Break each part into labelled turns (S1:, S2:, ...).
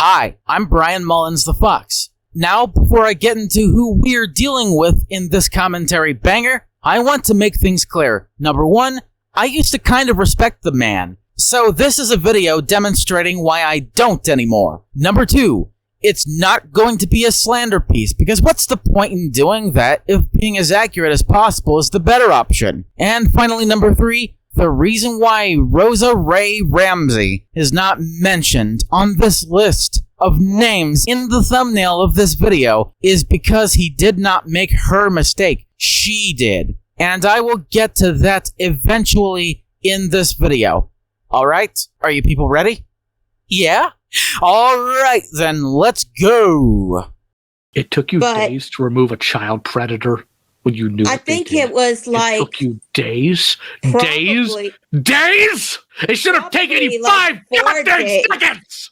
S1: Hi, I'm Brian Mullins the Fox. Now, before I get into who we're dealing with in this commentary banger, I want to make things clear. Number one, I used to kind of respect the man, so this is a video demonstrating why I don't anymore. Number two, it's not going to be a slander piece, because what's the point in doing that if being as accurate as possible is the better option? And finally, number three, the reason why Rosa Ray Ramsey is not mentioned on this list of names in the thumbnail of this video is because he did not make her mistake. She did. And I will get to that eventually in this video. Alright? Are you people ready? Yeah? Alright then, let's go!
S2: It took you days to remove a child predator when you knew
S3: I think it was like...
S2: It took you days?
S3: Probably.
S2: Days? It should have taken you
S3: like
S2: 5 goddamn seconds!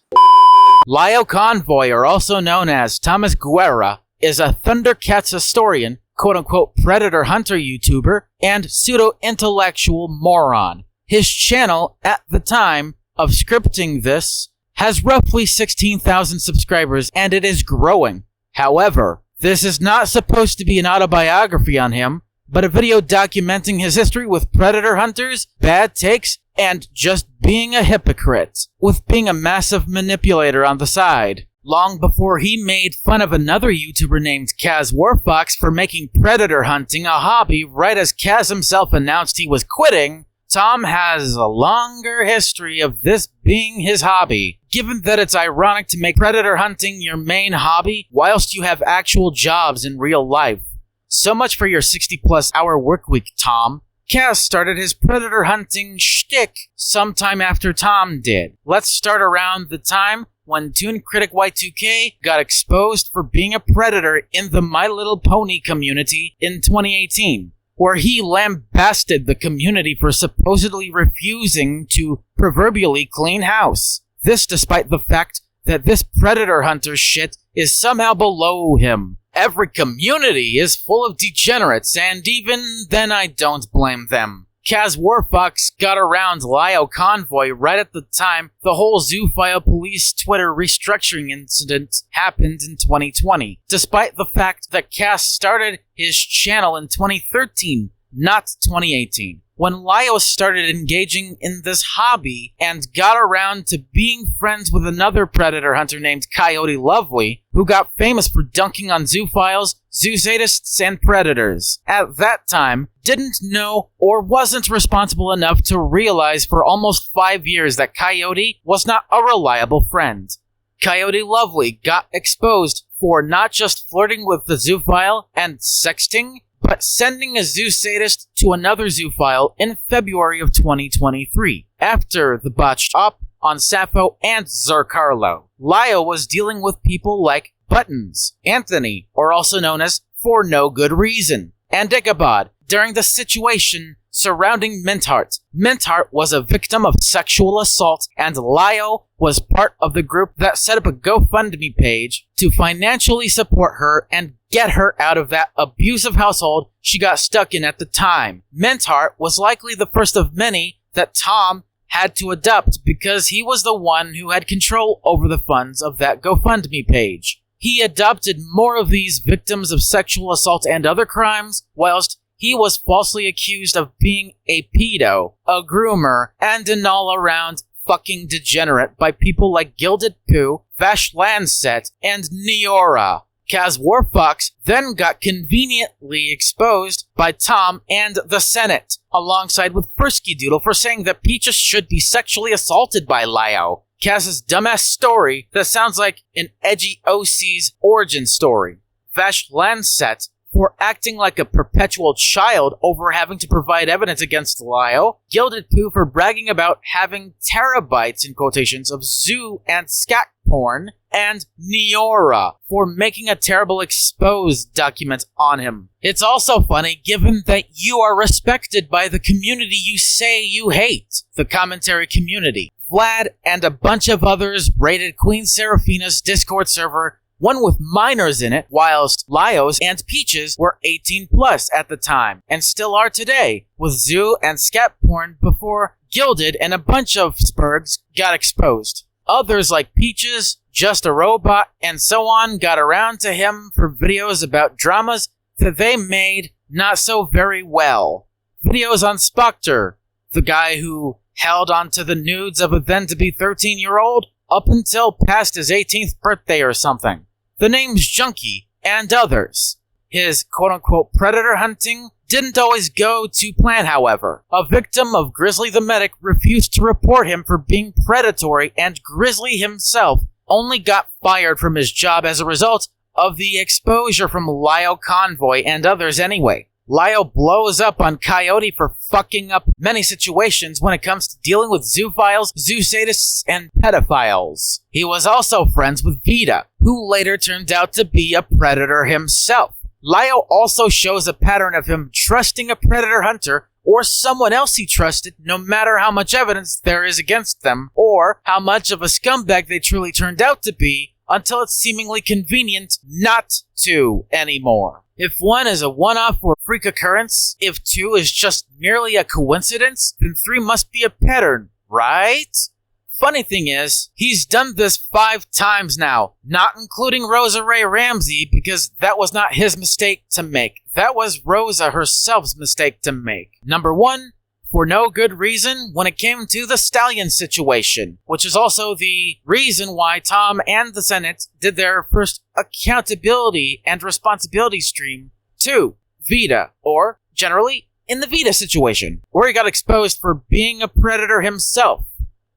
S1: LioConvoy, or also known as Thomas Guerra, is a Thundercats historian, quote-unquote predator hunter YouTuber, and pseudo-intellectual moron. His channel, at the time of scripting this, has roughly 16,000 subscribers, and it is growing. However, this is not supposed to be an autobiography on him, but a video documenting his history with predator hunters, bad takes, and just being a hypocrite, with being a massive manipulator on the side. Long before he made fun of another YouTuber named Kaz Warfox for making predator hunting a hobby right as Kaz himself announced he was quitting, Tom has a longer history of this being his hobby. Given that it's ironic to make predator hunting your main hobby whilst you have actual jobs in real life. So much for your 60-plus hour work week, Tom. Kaz started his predator hunting shtick sometime after Tom did. Let's start around the time when Toon Critic Y2K got exposed for being a predator in the My Little Pony community in 2018. Where he lambasted the community for supposedly refusing to proverbially clean house. This despite the fact that this predator hunter shit is somehow below him. Every community is full of degenerates, and even then I don't blame them. Kaz Warfox got around LioConvoy right at the time the whole Zoophile Police Twitter restructuring incident happened in 2020, despite the fact that Kaz started his channel in 2013, not 2018. When Lio started engaging in this hobby and got around to being friends with another predator hunter named Coyote Lovely, who got famous for dunking on zoophiles, zoo sadists, and predators. At that time, didn't know or wasn't responsible enough to realize for almost 5 years that Coyote was not a reliable friend. Coyote Lovely got exposed for not just flirting with the zoophile and sexting, but sending a zoo sadist to another zoophile in February of 2023, after the botched op on Sappho and Zercarlo. Lio was dealing with people like Buttons, Anthony, or also known as For No Good Reason, and Ichabod, during the situation surrounding Mintheart. Mintheart was a victim of sexual assault, and Lio was part of the group that set up a GoFundMe page to financially support her and get her out of that abusive household she got stuck in at the time. Mintheart was likely the first of many that Tom had to adopt because he was the one who had control over the funds of that GoFundMe page. He adopted more of these victims of sexual assault and other crimes, whilst he was falsely accused of being a pedo, a groomer, and an all-around fucking degenerate by people like Gilded Pooh, Vash Lancet, and Neora. Kaz Warfox then got conveniently exposed by Tom and the Senate, alongside with Frisky Doodle for saying that Peaches should be sexually assaulted by Lio. Kaz's dumbass story that sounds like an edgy OC's origin story. Vash Lancet for acting like a perpetual child over having to provide evidence against Lio, Gilded Pooh for bragging about having terabytes, in quotations, of zoo and scat porn, and Neora for making a terrible exposed document on him. It's also funny given that you are respected by the community you say you hate, the commentary community. Vlad and a bunch of others raided Queen Seraphina's Discord server, one with minors in it, whilst Lio's and Peaches were 18 plus at the time, and still are today, with zoo and scat porn before Gilded and a bunch of spurgs got exposed. Others like Peaches just a robot, and so on got around to him for videos about dramas that they made not so very well. Videos on Spectre, the guy who held onto the nudes of a then-to-be 13-year-old up until past his 18th birthday or something. The name's Junkie, and others. His quote-unquote predator hunting didn't always go to plan, however. A victim of Grizzly the Medic refused to report him for being predatory, and Grizzly himself only got fired from his job as a result of the exposure from LioConvoy and others anyway. Lio blows up on Coyote for fucking up many situations when it comes to dealing with zoophiles, zoosadists, and pedophiles. He was also friends with Vita, who later turned out to be a predator himself. Lio also shows a pattern of him trusting a predator hunter or someone else he trusted, no matter how much evidence there is against them, or how much of a scumbag they truly turned out to be, until it's seemingly convenient not to anymore. If 1 is a one-off or freak occurrence, if 2 is just merely a coincidence, then 3 must be a pattern, right? Funny thing is, he's done this 5 times now, not including Rosa Ray Ramsey, because that was not his mistake to make. That was Rosa herself's mistake to make. Number 1, for no good reason when it came to the Stallion situation, which is also the reason why Tom and the Senate did their first accountability and responsibility stream. 2, Vita, or generally in the Vita situation, where he got exposed for being a predator himself.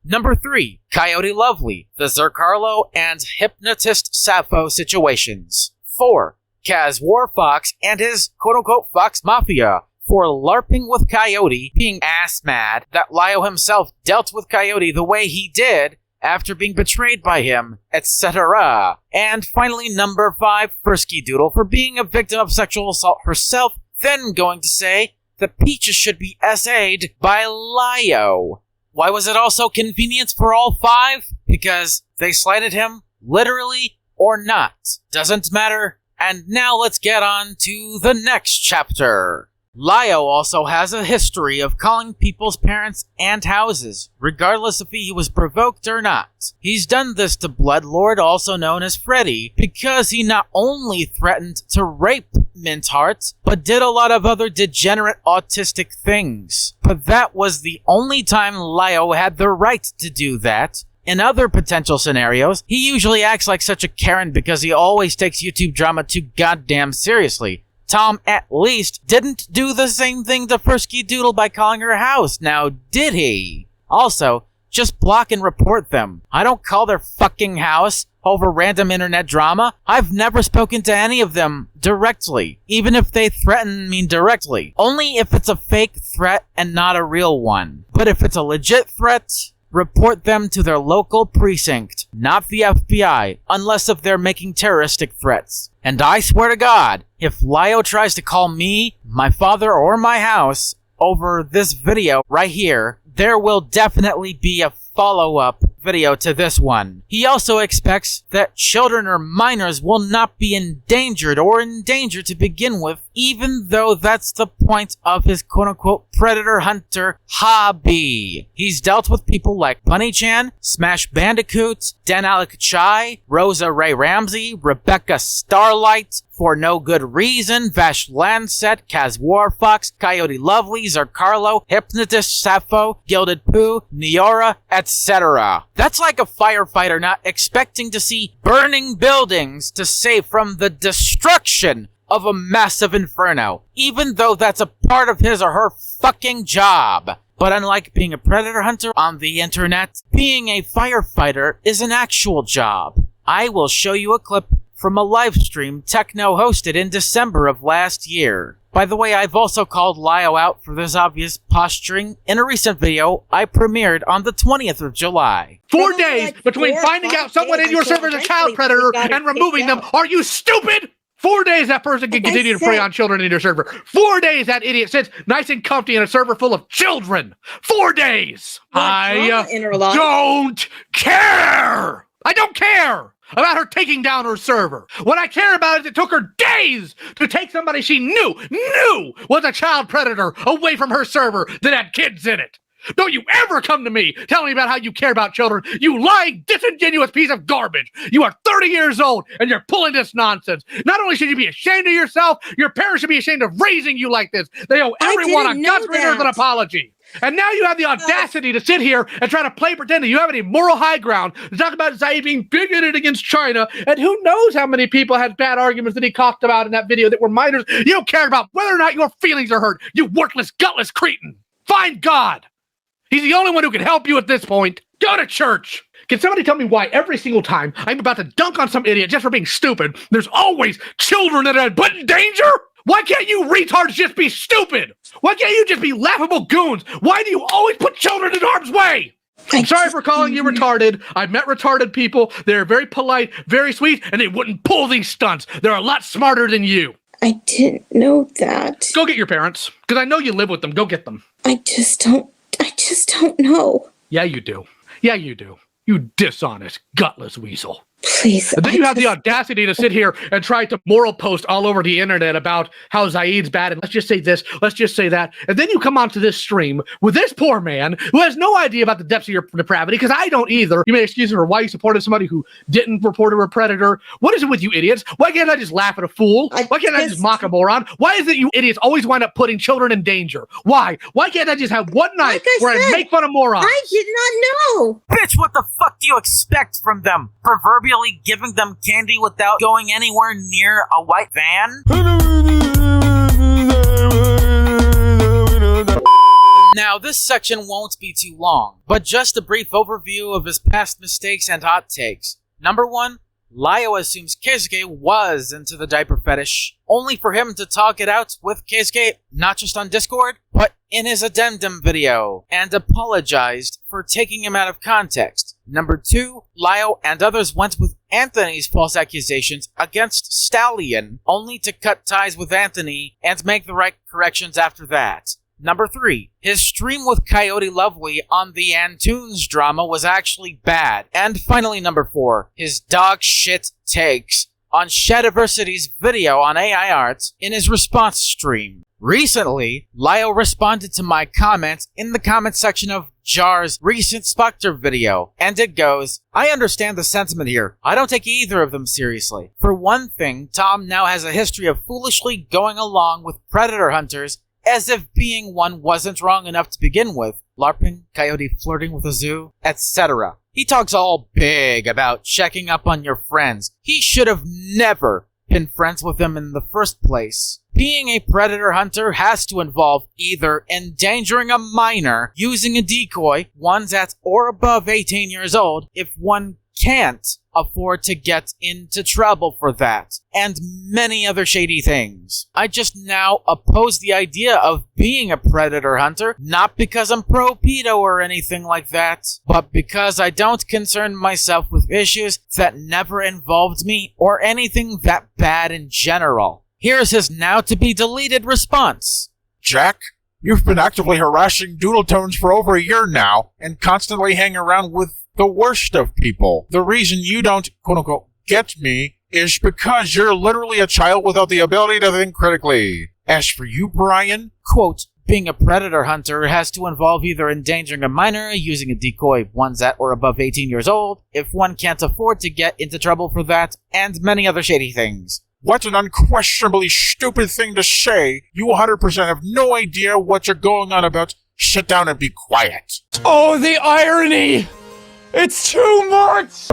S1: Number 3, Coyote Lovely, the Zercarlo and Hypnotist Sappho situations. 4, Kaz Warfox and his quote-unquote Fox Mafia, for LARPing with Coyote, being ass-mad that Lio himself dealt with Coyote the way he did after being betrayed by him, etc. And finally, number 5, Frisky Doodle, for being a victim of sexual assault herself, then going to say that Peaches should be SA'd by Lio. Why was it also convenient for all 5? Because they slighted him, literally or not. Doesn't matter. And now let's get on to the next chapter. Lio also has a history of calling people's parents and houses, regardless if he was provoked or not. He's done this to Bloodlord, also known as Freddy, because he not only threatened to rape Mintheart, but did a lot of other degenerate autistic things. But that was the only time Lio had the right to do that. In other potential scenarios, he usually acts like such a Karen because he always takes YouTube drama too goddamn seriously. Tom, at least, didn't do the same thing to Frisky Doodle by calling her house, now did he? Also, just block and report them. I don't call their fucking house over random internet drama. I've never spoken to any of them directly, even if they threaten me directly. Only if it's a fake threat and not a real one. But if it's a legit threat, report them to their local precinct, not the FBI, unless if they're making terroristic threats. And I swear to God, if Lio tries to call me, my father, or my house over this video right here, there will definitely be a follow-up video to this one. He also expects that children or minors will not be endangered or in danger to begin with, even though that's the point of his quote-unquote predator hunter hobby. He's dealt with people like Bunny-chan, Smash Bandicoot, Dan Alec Chai, Rosa Ray Ramsey, Rebecca Starlight, For No Good Reason, Vash Lancet, Kaz Warfox, Coyote Lovely, Zercarlo, Hypnotist Sappho, Gilded Pooh, Niora, etc. That's like a firefighter not expecting to see burning buildings to save from the destruction of a massive inferno, even though that's a part of his or her fucking job. But unlike being a predator hunter on the internet, being a firefighter is an actual job. I will show you a clip from a live stream Techno hosted in December of last year. By the way, I've also called Lio out for this obvious posturing in a recent video I premiered on the 20th of July.
S2: 4 days between finding out someone in your server is a child predator and removing them. Are you stupid? 4 days that person can continue to prey on children in your server. 4 days that idiot sits nice and comfy in a server full of children. 4 days. I don't care. I don't care about her taking down her server. What I care about is it took her days to take somebody she knew was a child predator away from her server that had kids in it. Don't you ever come to me telling me about how you care about children. You lying, disingenuous piece of garbage. You are 30 years old and you're pulling this nonsense. Not only should you be ashamed of yourself, your parents should be ashamed of raising you like this. They owe everyone a guts an apology. And now you have the audacity to sit here and try to pretend that you have any moral high ground to talk about Zaid being bigoted against China. And who knows how many people had bad arguments that he talked about in that video that were minors. You don't care about whether or not your feelings are hurt. You worthless, gutless cretin. Find God. He's the only one who can help you at this point. Go to church. Can somebody tell me why every single time I'm about to dunk on some idiot just for being stupid, there's always children that are put in danger? Why can't you retards just be stupid? Why can't you just be laughable goons? Why do you always put children in harm's way? I'm sorry for calling you retarded. I've met retarded people. They're very polite, very sweet, and they wouldn't pull these stunts. They're a lot smarter than you.
S3: I didn't know that.
S2: Go get your parents, because I know you live with them. Go get them.
S3: I just don't know.
S2: Yeah, you do. Yeah, you do. You dishonest, gutless weasel.
S3: Please.
S2: And then you have the audacity to sit here and try to moral post all over the internet about how Zaid's bad, and let's just say this, let's just say that. And then you come onto this stream with this poor man who has no idea about the depths of your depravity, because I don't either. You may excuse me for why you supported somebody who didn't report her a predator. What is it with you idiots? Why can't I just laugh at a fool? Why can't I just mock a moron? Why is it you idiots always wind up putting children in danger? Why? Why can't I just have one night where I make fun of morons?
S3: I did not know.
S1: Bitch, what the fuck do you expect from them? Proverbially giving them candy without going anywhere near a white van? Now, this section won't be too long, but just a brief overview of his past mistakes and hot takes. Number 1, Lio assumes Keisuke was into the diaper fetish, only for him to talk it out with Keisuke, not just on Discord, but in his addendum video, and apologized for taking him out of context. Number 2, Lio and others went with Anthony's false accusations against Stallion, only to cut ties with Anthony and make the right corrections after that. Number 3, his stream with Coyote Lovely on the Antunes drama was actually bad. And finally, number 4, his dog shit takes on Shadiversity's video on AI art in his response stream. Recently, Lio responded to my comment in the comment section of Jar's recent Spectre video, and it goes, I understand the sentiment here. I don't take either of them seriously. For one thing, Tom now has a history of foolishly going along with predator hunters as if being one wasn't wrong enough to begin with. LARPing, Coyote flirting with a zoo, etc. He talks all big about checking up on your friends. He should have never been friends with them in the first place. Being a predator hunter has to involve either endangering a minor, using a decoy, one's at or above 18 years old, if one can't afford to get into trouble for that, and many other shady things. I just now oppose the idea of being a predator hunter, not because I'm pro-pedo or anything like that, but because I don't concern myself with issues that never involved me or anything that bad in general. Here's his now-to-be-deleted response.
S4: Jack, you've been actively harassing Doodletones for over a year now, and constantly hang around with the worst of people. The reason you don't, quote-unquote, get me is because you're literally a child without the ability to think critically. As for you, Brian,
S1: quote, being a predator hunter has to involve either endangering a minor, using a decoy, one's at or above 18 years old, if one can't afford to get into trouble for that, and many other shady things.
S4: What an unquestionably stupid thing to say. You 100% have no idea what you're going on about. Sit down and be quiet.
S5: Oh, the irony! It's too much!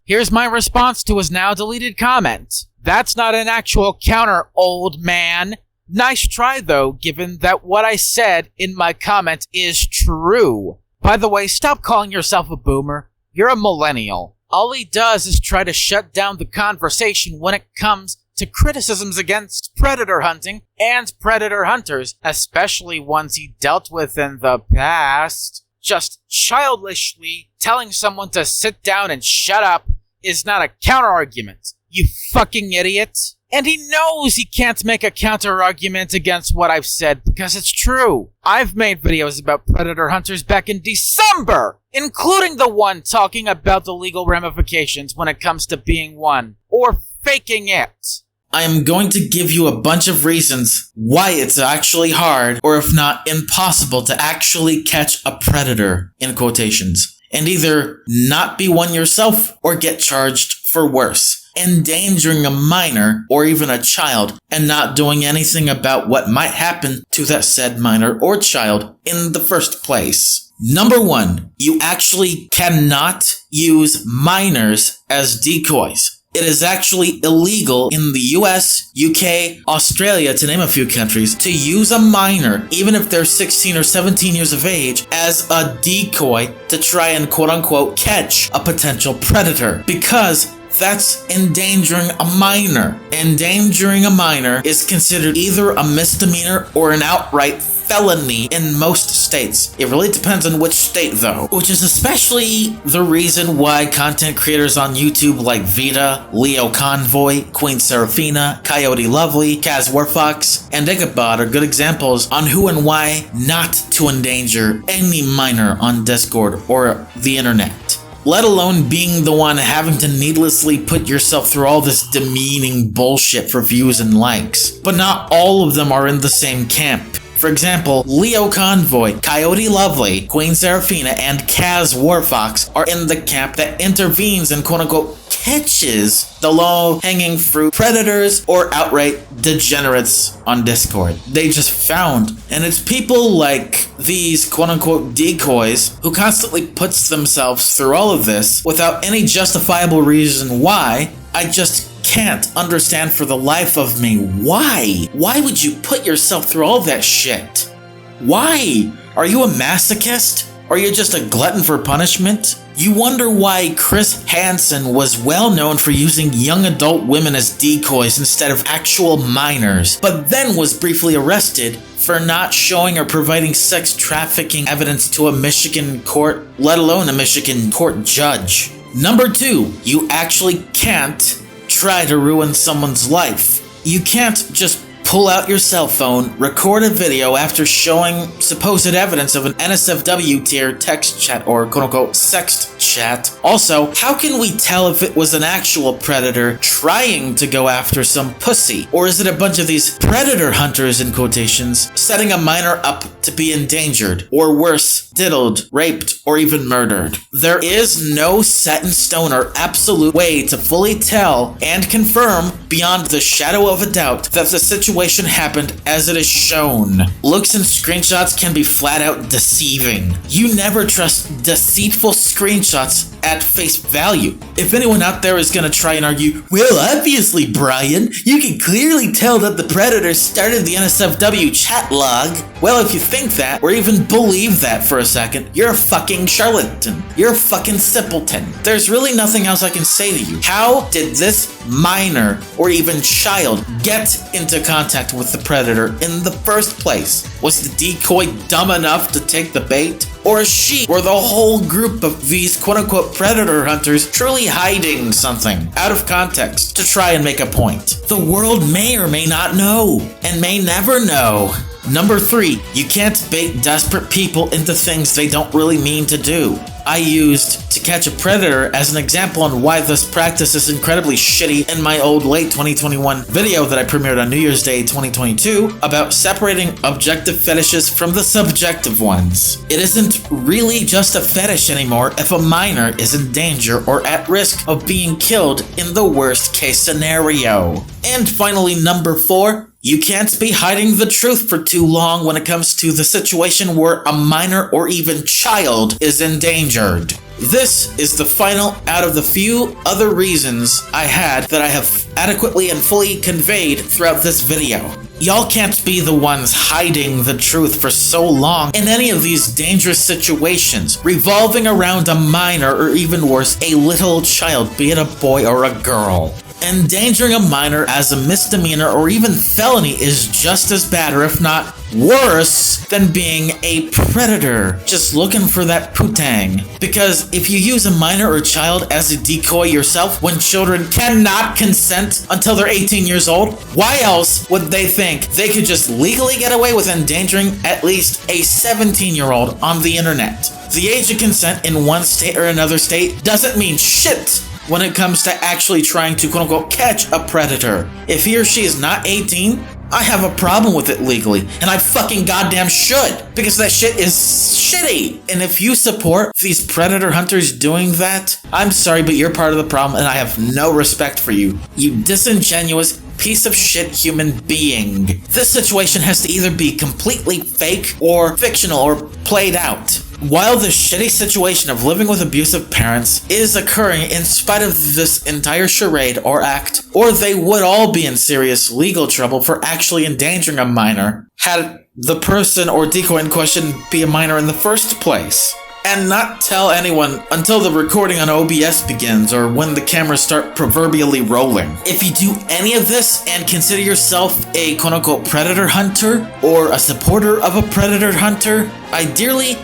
S1: Here's my response to his now deleted comment. That's not an actual counter, old man. Nice try though, given that what I said in my comment is true. By the way, stop calling yourself a boomer. You're a millennial. All he does is try to shut down the conversation when it comes to criticisms against predator hunting and predator hunters, especially ones he dealt with in the past. Just childishly telling someone to sit down and shut up is not a counter-argument, you fucking idiot. And he knows he can't make a counter-argument against what I've said because it's true. I've made videos about predator hunters back in December, including the one talking about the legal ramifications when it comes to being one, or faking it. I am going to give you a bunch of reasons why it's actually hard, or if not impossible, to actually catch a predator, in quotations, and either not be one yourself or get charged for worse, endangering a minor or even a child and not doing anything about what might happen to that said minor or child in the first place. Number 1, you actually cannot use minors as decoys. It is actually illegal in the US, UK, Australia, to name a few countries, to use a minor, even if they're 16 or 17 years of age, as a decoy to try and quote-unquote catch a potential predator, because that's endangering a minor. Endangering a minor is considered either a misdemeanor or an outright felony in most states. It really depends on which state though, which is especially the reason why content creators on YouTube like Vita, LioConvoy, Queen Seraphina, Coyote Lovely, Kaz Warfox, and Ichabod are good examples on who and why not to endanger any minor on Discord or the internet. Let alone being the one having to needlessly put yourself through all this demeaning bullshit for views and likes. But not all of them are in the same camp. For example, LioConvoy, Coyote Lovely, Queen Seraphina, and Kaz Warfox are in the camp that intervenes and quote-unquote catches the low-hanging fruit predators or outright degenerates on Discord. They just found. And it's people like these quote-unquote decoys who constantly puts themselves through all of this without any justifiable reason why. I just can't understand for the life of me why. Why would you put yourself through all that shit? Why? Are you a masochist? Are you just a glutton for punishment? You wonder why Chris Hansen was well known for using young adult women as decoys instead of actual minors, but then was briefly arrested for not showing or providing sex trafficking evidence to a Michigan court, let alone a Michigan court judge. Number 2, you actually can't try to ruin someone's life. You can't just pull out your cell phone, record a video after showing supposed evidence of an NSFW tier text chat or quote-unquote sext chat. Also, how can we tell if it was an actual predator trying to go after some pussy? Or is it a bunch of these predator hunters, in quotations, setting a minor up to be endangered, or worse, diddled, raped, or even murdered? There is no set in stone or absolute way to fully tell and confirm beyond the shadow of a doubt that the situation happened as it is shown. Looks and screenshots can be flat out deceiving. You never trust deceitful screenshots at face value. If anyone out there is gonna try and argue, well, obviously, Brian, you can clearly tell that the predator started the NSFW chat log. Well, if you think that, or even believe that for a second, you're a fucking charlatan. You're a fucking simpleton. There's really nothing else I can say to you. How did this minor or even child get into contact with the predator in the first place? Was the decoy dumb enough to take the bait? Or is she or the whole group of these quote-unquote predator hunters truly hiding something out of context to try and make a point? The world may or may not know, and may never know. Number 3, you can't bait desperate people into things they don't really mean to do. I used To Catch a Predator as an example on why this practice is incredibly shitty in my old late 2021 video that I premiered on New Year's Day 2022 about separating objective fetishes from the subjective ones. It isn't really just a fetish anymore if a minor is in danger or at risk of being killed in the worst case scenario. And finally, number 4, you can't be hiding the truth for too long when it comes to the situation where a minor or even child is endangered. This is the final out of the few other reasons I had that I have adequately and fully conveyed throughout this video. Y'all can't be the ones hiding the truth for so long in any of these dangerous situations, revolving around a minor or even worse, a little child, be it a boy or a girl. Endangering a minor as a misdemeanor or even felony is just as bad, or if not worse, than being a predator just looking for that putang. Because if you use a minor or child as a decoy yourself when children cannot consent until they're 18 years old, why else would they think they could just legally get away with endangering at least a 17-year-old on the internet? The age of consent in one state or another state doesn't mean shit when it comes to actually trying to quote-unquote catch a predator. If he or she is not 18, I have a problem with it legally, and I fucking goddamn should, because that shit is shitty. And if you support these predator hunters doing that, I'm sorry, but you're part of the problem, and I have no respect for you. You disingenuous piece of shit human being. This situation has to either be completely fake or fictional or played out. While the shitty situation of living with abusive parents is occurring in spite of this entire charade or act, or they would all be in serious legal trouble for actually endangering a minor, had the person or decoy in question be a minor in the first place. And not tell anyone until the recording on OBS begins or when the cameras start proverbially rolling. If you do any of this and consider yourself a quote-unquote predator hunter or a supporter of a predator hunter, I dearly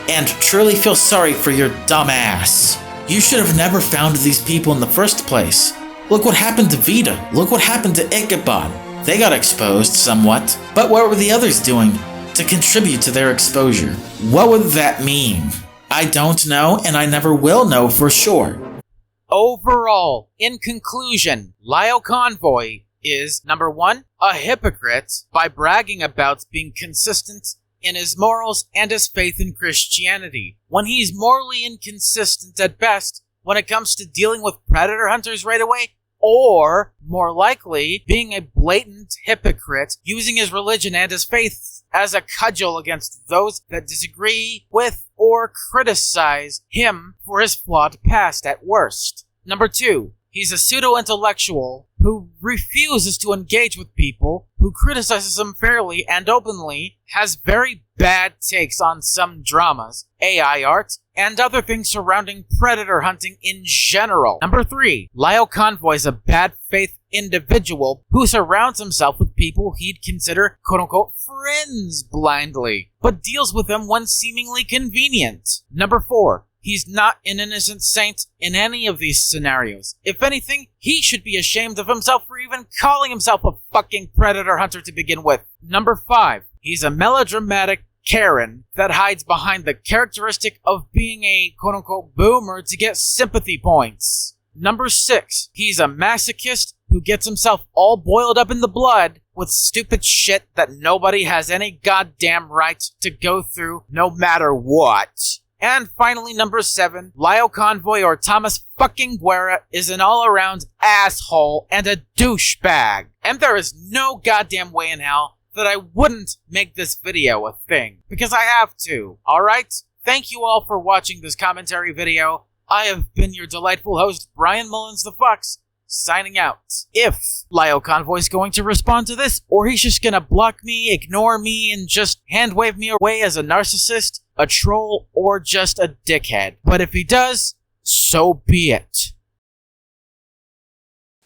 S1: and truly feel sorry for your dumb ass. You should have never found these people in the first place. Look what happened to Vita. Look what happened to Ichabod. They got exposed somewhat, but what were the others doing to contribute to their exposure? What would that mean? I don't know, and I never will know for sure.
S6: Overall, in conclusion, LioConvoy is, number 1, a hypocrite by bragging about being consistent in his morals and his faith in Christianity, when he's morally inconsistent at best when it comes to dealing with predator hunters right away, or, more likely, being a blatant hypocrite using his religion and his faith as a cudgel against those that disagree with or criticize him for his flawed past at worst. Number 2, he's a pseudo-intellectual who refuses to engage with people, who criticizes him fairly and openly, has very bad takes on some dramas, AI art, and other things surrounding predator hunting in general. Number 3, LioConvoy is a bad faith individual who surrounds himself with people he'd consider quote-unquote friends blindly, but deals with them when seemingly convenient. Number 4, he's not an innocent saint in any of these scenarios. If anything, he should be ashamed of himself for even calling himself a fucking predator hunter to begin with. Number 5, he's a melodramatic Karen that hides behind the characteristic of being a quote-unquote boomer to get sympathy points. Number 6, he's a masochist who gets himself all boiled up in the blood with stupid shit that nobody has any goddamn right to go through no matter what. And finally, number 7, LioConvoy or Thomas fucking Guerra is an all-around asshole and a douchebag. And there is no goddamn way in hell that I wouldn't make this video a thing, because I have to, alright? Thank you all for watching this commentary video. I have been your delightful host, Brian Mullins the Fox, signing out. If LioConvoy's going to respond to this, or he's just gonna block me, ignore me, and just hand-wave me away as a narcissist, a troll, or just a dickhead. But if he does, so be it.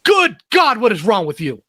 S2: Good God, what is wrong with you?